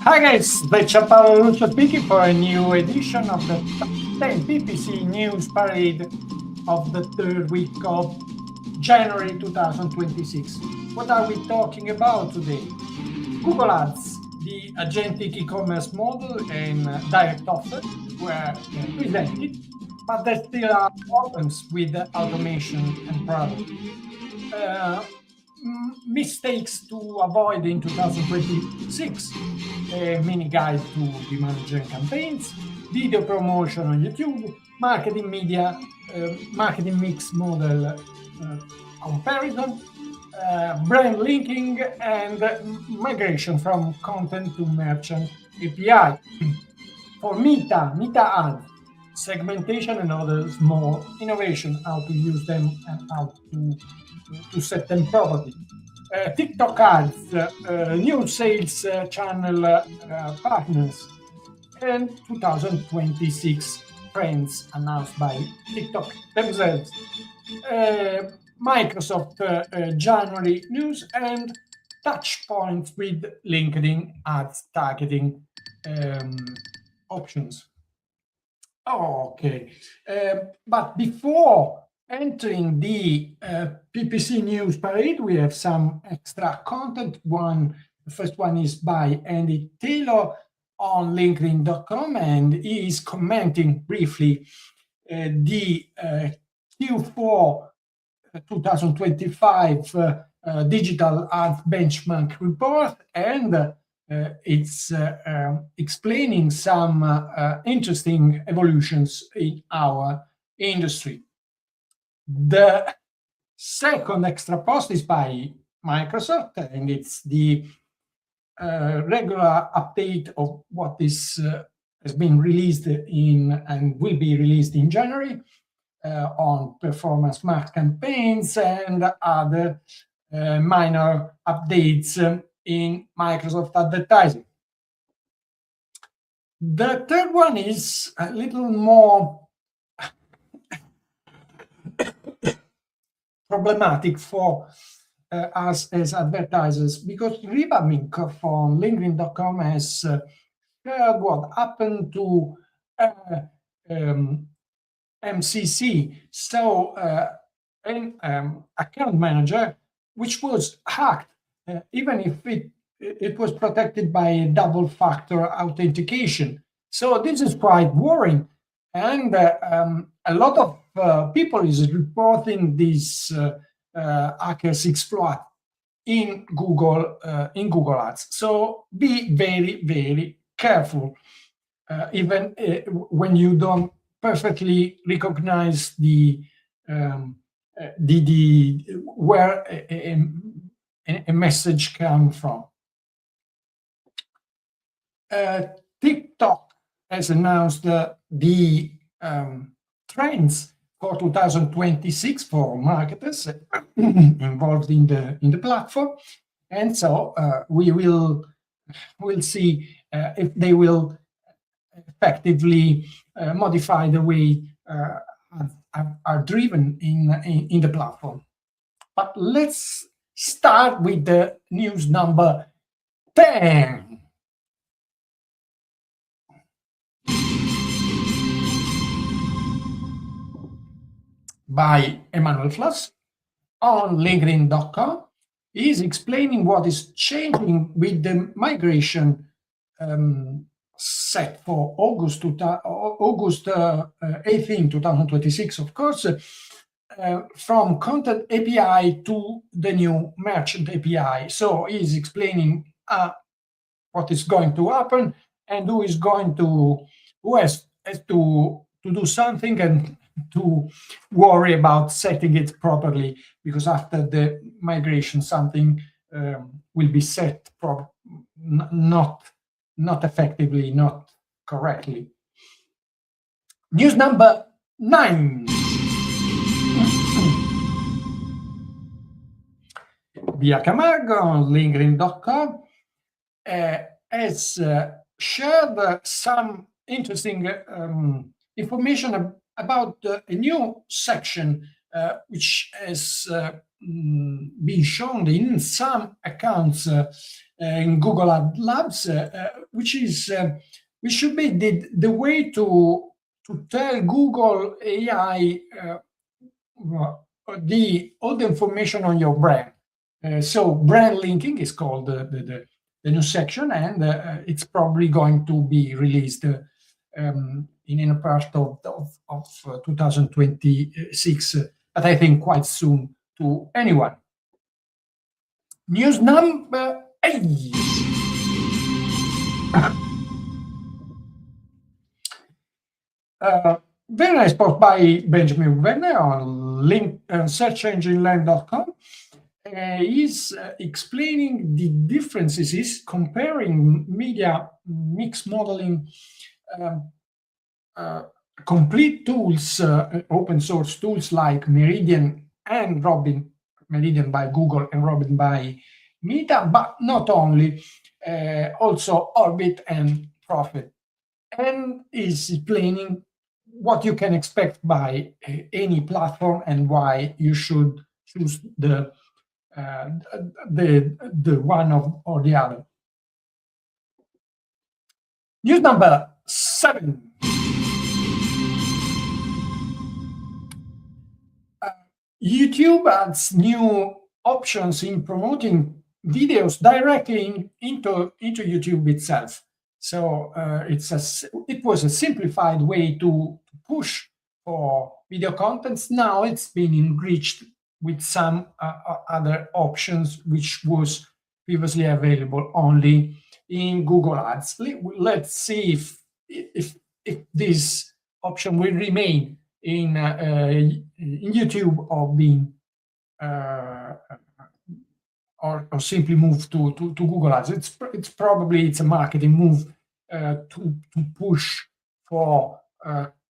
Hi guys, it's Gianpaolo Lorusso speaking for a new edition of the Top 10 PPC News-Parade of the third week of January 2026. What are we talking about today? Google Ads, the agentic e-commerce model and direct offer were presented, but there still are problems with automation and product. Mistakes to avoid in 2026, a mini guide to demand gen campaigns, video promotion on YouTube, marketing media, marketing mix model comparison, brand linking, and migration from content to merchant API. For Meta Ads, segmentation and other small innovation, how to use them and how to set them properly. TikTok ads, new sales channel partners, and 2026 trends announced by TikTok themselves. Microsoft January news and touch points with LinkedIn ads targeting options. Okay, but before entering the PPC News-Parade, we have some extra content. The first one is by Andy Taylor on LinkedIn.com, and he is commenting briefly the Q4 2025 digital ads benchmark report, and it's explaining some interesting evolutions in our industry. The second extra post is by Microsoft, and it's the regular update of what is has been released in and will be released in January on performance market campaigns and other minor updates in Microsoft advertising. The third one is a little more problematic for us as advertisers, because Ribamink from LinkedIn.com has shared what happened to MCC, so an account manager which was hacked, even if it was protected by a double-factor authentication. So this is quite worrying, and a lot of people is reporting this hackers exploit in Google Ads. So be very, very careful, even when you don't perfectly recognize the where a message comes from. TikTok has announced the trends for 2026 for marketers involved in the platform, and so we'll see if they will effectively modify the way are driven in the platform. But let's start with the news number 10. By Emmanuel Floss on LinkedIn.com. He is explaining what is changing with the migration set for August 18, 2026, of course, from Content API to the new Merchant API. So he is explaining what is going to happen and who has to do something and to worry about setting it properly, because after the migration something will be set not effectively, not correctly. News number 9. Via Camargo on LinkedIn.com has shared some interesting information about a new section which has been shown in some accounts in Google Ad Labs, which should be the way to tell Google AI all the information on your brand. So brand linking is called the new section, and it's probably going to be released in a part of 2026, but I think quite soon to anyone. News number 8. Very nice post by Benjamin Werner on searchengineland.com. He's explaining the differences, he's comparing media mix modeling, complete tools, open source tools like Meridian by Google and Robin by Meta, but not only, also Orbit and Profit. And is explaining what you can expect by any platform and why you should choose the one or the other. News number 7. YouTube adds new options in promoting videos directly into YouTube itself. So it was a simplified way to push for video contents. Now it's been enriched with some other options, which was previously available only in Google Ads. Let's see if this option will remain in YouTube or being or simply move to Google Ads. It's probably a marketing move to push for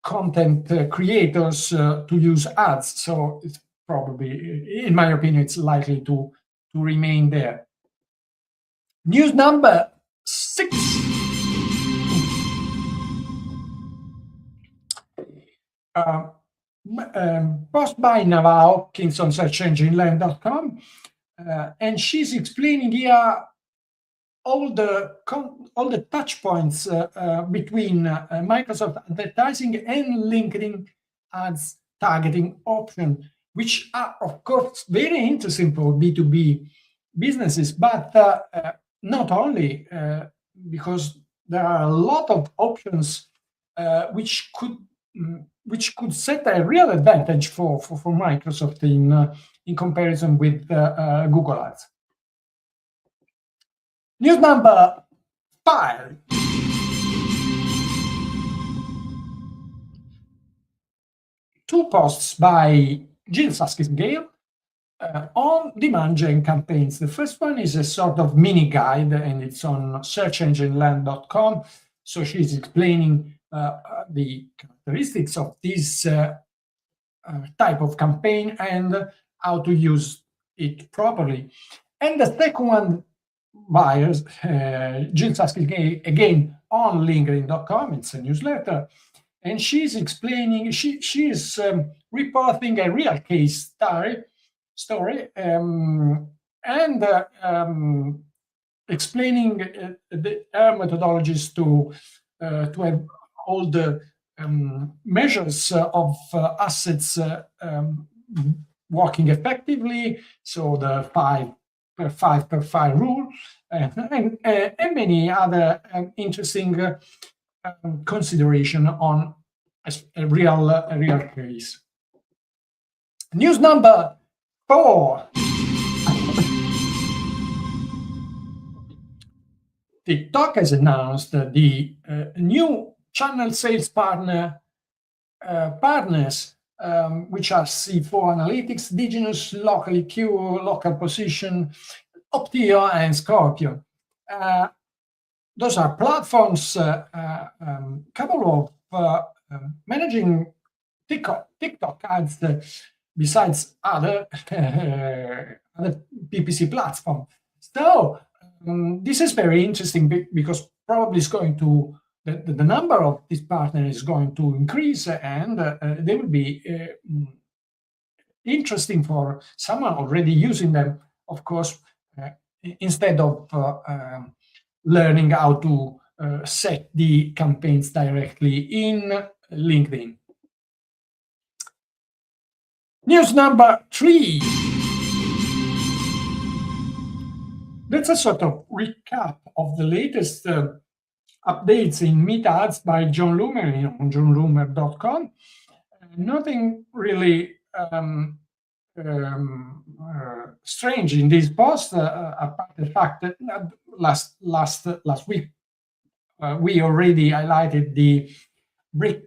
content creators to use ads. So it's probably, in my opinion, it's likely to remain there. News number 6. Post by Nava Hopkins on searchengineland.com, and she's explaining here all the touch points between Microsoft advertising and LinkedIn ads targeting option, which are of course very interesting for B2B businesses, but not only, because there are a lot of options which could set a real advantage for Microsoft in comparison with Google Ads. News number 5. Two posts by Jill Saskis-Gale on demand gen campaigns. The first one is a sort of mini guide, and it's on searchengineland.com. So she's explaining the characteristics of this type of campaign and how to use it properly. And the second one by Jill Saskis-Gale, again on LinkedIn.com. It's a newsletter, and she's explaining. She's reporting a real case story and explaining her methodologies to have all the measures of assets working effectively. So the 5 per 5 rule, and many other interesting consideration on a real case. News number 4. TikTok has announced the new channel sales partners, which are C4 Analytics, Diginous, Locally Q, Local Position, Optio, and Scorpio. Those are platforms capable of managing TikTok ads besides other PPC platforms. So this is very interesting because probably it's going to the number of these partners is going to increase, and they will be interesting for someone already using them. Of course, instead of learning how to set the campaigns directly in LinkedIn. News number 3. That's a sort of recap of the latest updates in Meet Ads by John Loomer on johnloomer.com. Nothing really strange in this post, apart the fact that last week we already highlighted the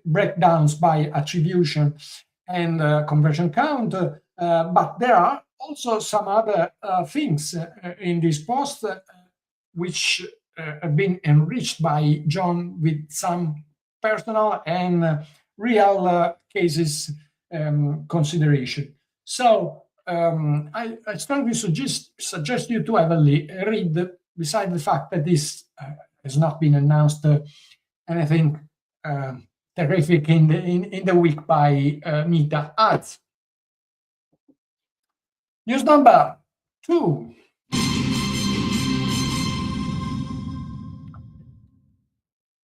breakdowns by attribution and conversion count, but there are also some other things in this post which have been enriched by John with some personal and real cases consideration. So I strongly suggest you to have a read, beside the fact that this has not been announced anything terrific in the week by Meta Ads. News number 2.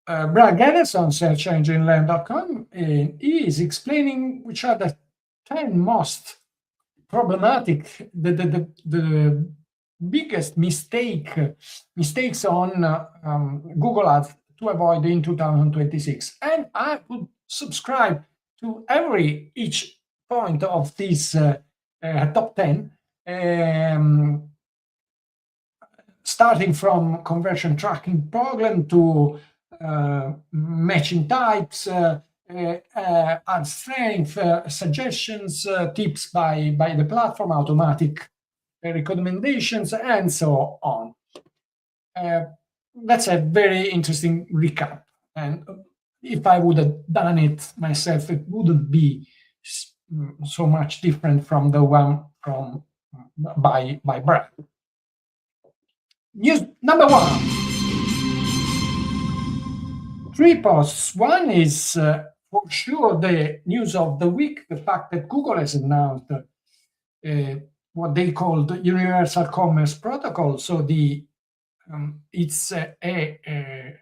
Brad Geddes on searchengineland.com is explaining which are the 10 most problematic, the biggest mistakes on Google Ads to avoid in 2026. And I would subscribe to each point of this top 10, starting from conversion tracking problem to matching types, ad strength, suggestions, tips by the platform, automatic recommendations, and so on. That's a very interesting recap. And if I would have done it myself, it wouldn't be so much different from the one by Brad. News number 1. 3 posts. One is for sure the news of the week, the fact that Google has announced what they call the Universal Commerce Protocol. So it's a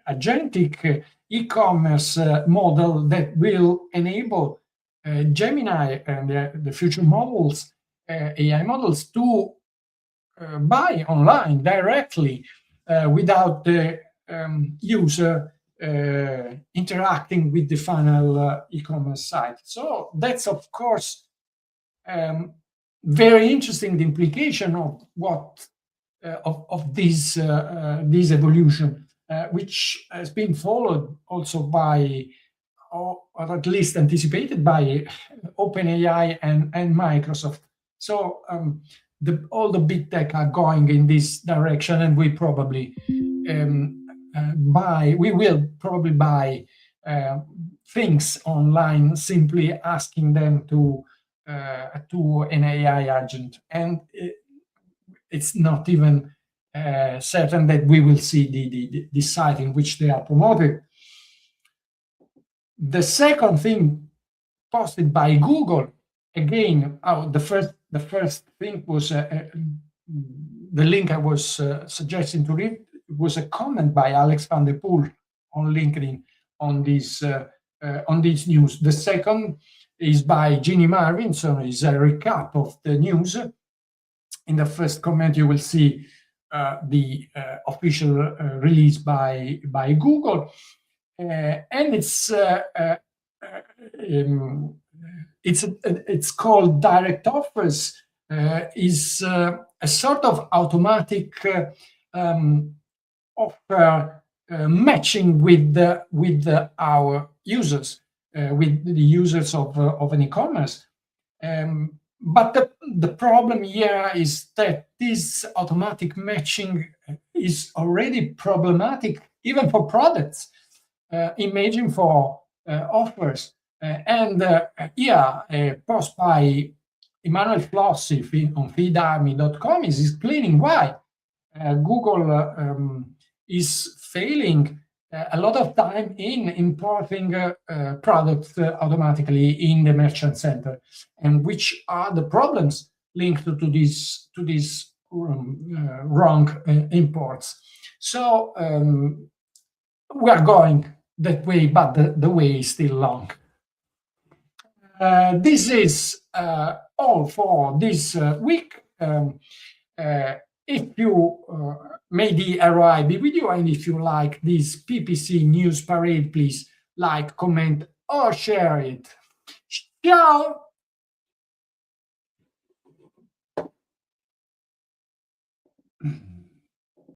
agentic e-commerce model that will enable Gemini and the future models, AI models, to buy online directly without the user interacting with the final e-commerce site. So that's, of course, very interesting, the implication of what of this evolution, which has been followed also by, or at least anticipated by, OpenAI and Microsoft. So all the big tech are going in this direction, and we probably will probably buy things online simply asking them to an AI agent, and it's not even certain that we will see the site in which they are promoted. The second thing posted by Google, again, the first thing was the link I was suggesting to read was a comment by Alex van der Poel on LinkedIn on this news. The second is by Ginny Marvin, so it's a recap of the news. In the first comment, you will see the official release by Google, and it's called Direct Offers. Is a sort of automatic offer matching with our users, with the users of an e-commerce. But the problem here is that this automatic matching is already problematic even for products. Imagine for offers. And here, a post by Emmanuel Flossi on feedarmy.com is explaining why Google is failing a lot of time in importing products automatically in the merchant center, and which are the problems linked to this wrong imports. So we are going that way, but the way is still long. This is all for this week. If you made the ROI video, and if you like this PPC News Parade, please like, comment, or share it. Ciao!